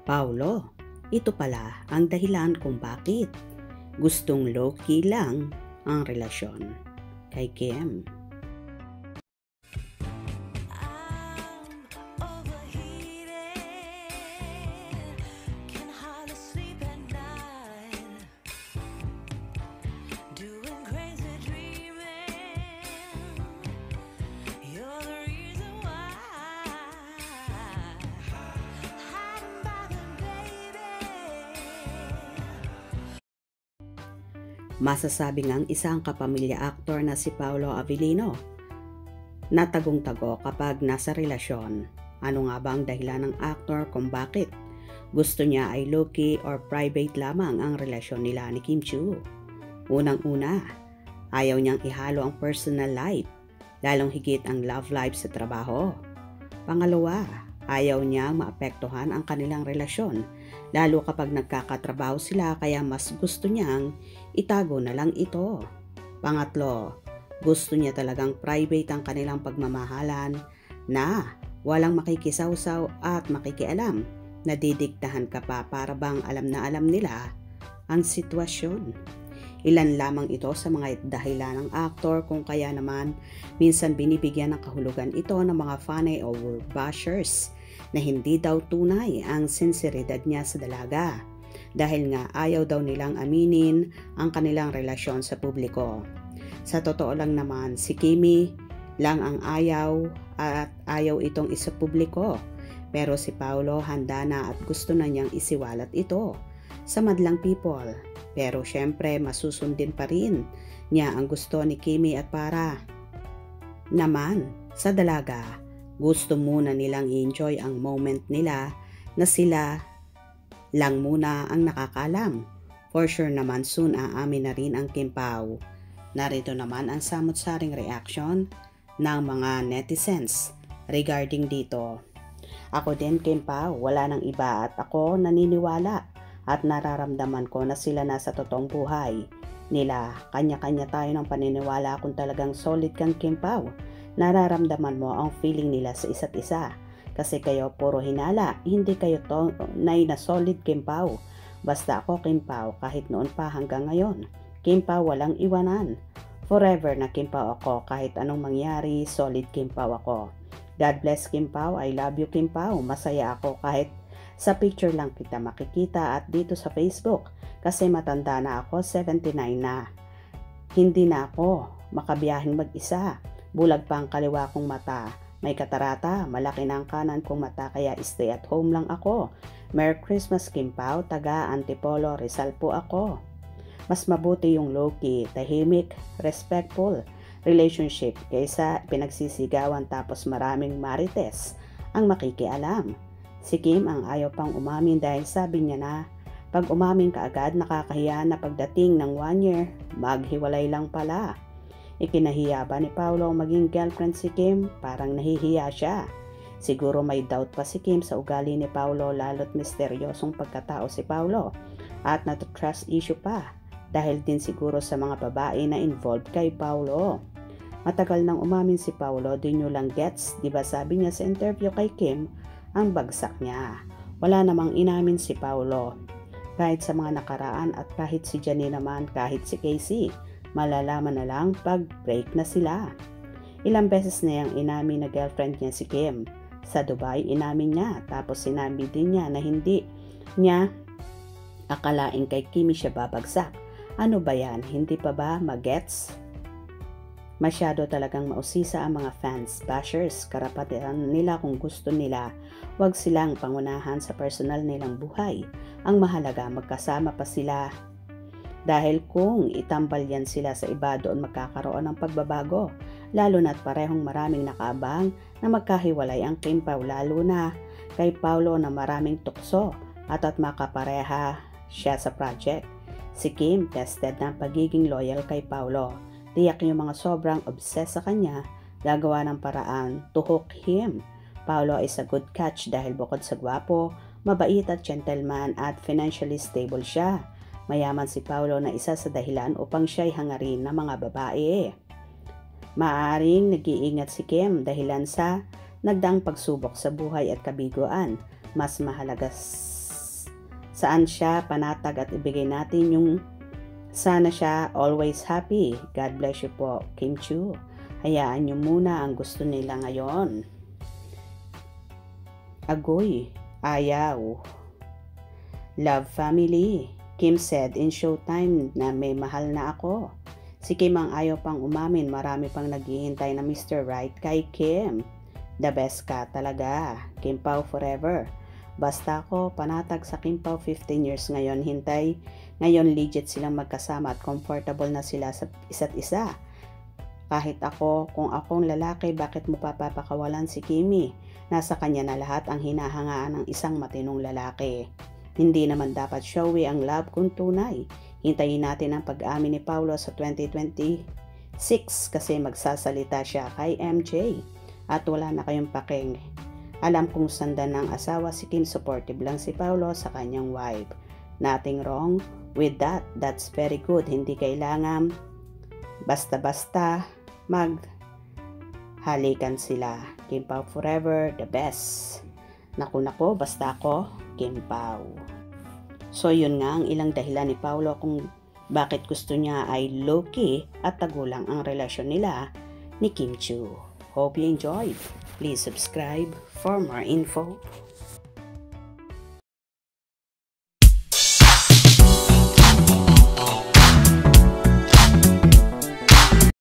Paulo, ito pala ang dahilan kung bakit gustong low-key lang ang relasyon kay Kim. Masasabi ngang isang kapamilya actor na si Paolo Avellino na tagong-tago kapag nasa relasyon. Ano nga ba ang dahilan ng actor kung bakit gusto niya ay low-key or private lamang ang relasyon nila ni Kim Chiu? Unang-una, ayaw niyang ihalo ang personal life, lalong higit ang love life sa trabaho. Pangalawa, ayaw niyang maapektuhan ang kanilang relasyon, lalo kapag nagkakatrabaho sila, kaya mas gusto niyang itago na lang ito. Pangatlo, gusto niya talagang private ang kanilang pagmamahalan na walang makikisawsaw at makikialam. Nadidiktahan ka pa para bang alam na alam nila ang sitwasyon. Ilan lamang ito sa mga dahilan ng aktor kung kaya naman minsan binibigyan ng kahulugan ito ng mga funny o bashers na hindi daw tunay ang sinseridad niya sa dalaga dahil nga ayaw daw nilang aminin ang kanilang relasyon sa publiko. Sa totoo lang naman, si Kimi lang ang ayaw at ayaw itong isapubliko, pero si Paolo handa na at gusto na niyang isiwalat ito sa madlang people. Pero syempre masusundin pa rin niya ang gusto ni Kimi at para naman sa dalaga, gusto muna nilang i-enjoy ang moment nila na sila lang muna ang nakakalam. For sure naman soon aamin na rin ang Kim Pao. Narito naman ang samot-saring reaction ng mga netizens regarding dito. Ako din Kim Pao, wala nang iba at ako naniniwala at nararamdaman ko na sila nasa totoong buhay nila. Kanya-kanya tayo ng paniniwala kung talagang solid kang Kim Pao. Nararamdaman mo ang feeling nila sa isa't isa. Kasi kayo puro hinala, hindi kayo tunay na solid Kim Pao. Basta ako Kim Pao kahit noon pa hanggang ngayon. Kim Pao walang iwanan. Forever na Kim Pao ako kahit anong mangyari, solid Kim Pao ako. God bless Kim Pao, I love you Kim Pao. Masaya ako kahit sa picture lang kita makikita at dito sa Facebook kasi matanda na ako, 79 na. Hindi na ako makabiyahing mag-isa. Bulag pa ang kaliwa kong mata. May katarata, malaki na ang kanan kong mata kaya stay at home lang ako. Merry Christmas Kim Pao, taga Antipolo, Rizal po ako. Mas mabuti yung low-key, tahimik, respectful relationship kaysa pinagsisigawan tapos maraming marites ang makikialam. Si Kim ang ayaw pang umamin dahil sabi niya na pag umamin ka agad nakakahiya na pagdating ng 1 year, maghiwalay lang pala. Ikinahiya ba ni Paolo maging girlfriend si Kim? Parang nahihiya siya. Siguro may doubt pa si Kim sa ugali ni Paolo lalo't misteryosong pagkatao si Paolo at trust issue pa dahil din siguro sa mga babae na involved kay Paolo. Matagal nang umamin si Paolo, di nyo lang gets, diba sabi niya sa interview kay Kim, ang bagsak niya. Wala namang inamin si Paolo. Kahit sa mga nakaraan at kahit si Jenny naman, kahit si Casey, malalaman na lang pag break na sila. Ilang beses na yung inamin na girlfriend niya si Kim. Sa Dubai, inamin niya. Tapos sinabi din niya na hindi niya akalain kay Kimi siya babagsak. Ano ba yan? Hindi pa ba magets? Masyado talagang mausisa ang mga fans, bashers, karapatan nila kung gusto nila. Huwag silang pangunahan sa personal nilang buhay. Ang mahalaga, magkasama pa sila. Dahil kung itambal yan sila sa iba, doon magkakaroon ng pagbabago. Lalo na't parehong maraming nakaabang na magkahiwalay ang Kim Pao, lalo na kay Paolo na maraming tukso at makapareha siya sa project. Si Kim tested ng pagiging loyal kay Paolo. Tiyak yung mga sobrang obsessed sa kanya, gagawa ng paraan to hook him. Paolo is a good catch dahil bukod sa gwapo, mabait at gentleman at financially stable siya. Mayaman si Paolo na isa sa dahilan upang siya'y hangarin ng mga babae. Maaaring nag-iingat si Kim dahilan sa nagdaang pagsubok sa buhay at kabiguan. Mas mahalaga Saan siya panatag at ibigay natin yung sana siya always happy. God bless you po, Kim Chiu. Hayaan nyo muna ang gusto nila ngayon. Agoy, ayaw. Love family. Kim said in Showtime na may mahal na ako. Si Kim ang ayaw pang umamin, marami pang naghihintay na Mr. Right kay Kim. The best ka talaga. Kim Pao forever. Basta ako panatag sa Kim Pao 15 years ngayon, hintay. Ngayon legit silang magkasama at comfortable na sila sa isa't isa. Kahit ako, kung akong lalaki, bakit mo papapakawalan si Kimi? Nasa kanya na lahat ang hinahangaan ng isang matinong lalaki. Hindi naman dapat showy ang love kung tunay. Hintayin natin ang pag-amin ni Paulo sa 2026 kasi magsasalita siya kay MJ. At wala na kayong paking. Alam kong sandan ng asawa si Kim, supportive lang si Paulo sa kanyang wife. Nothing wrong with that. That's very good. Hindi kailangan basta-basta maghalikan sila. Kim Pao forever, the best. Naku, basta ako, Kim Pao. So yun nga ang ilang dahilan ni Paulo kung bakit gusto niya ay low-key at tagulang ang relasyon nila ni Kim Chiu. Hope you enjoyed. Please subscribe for more info.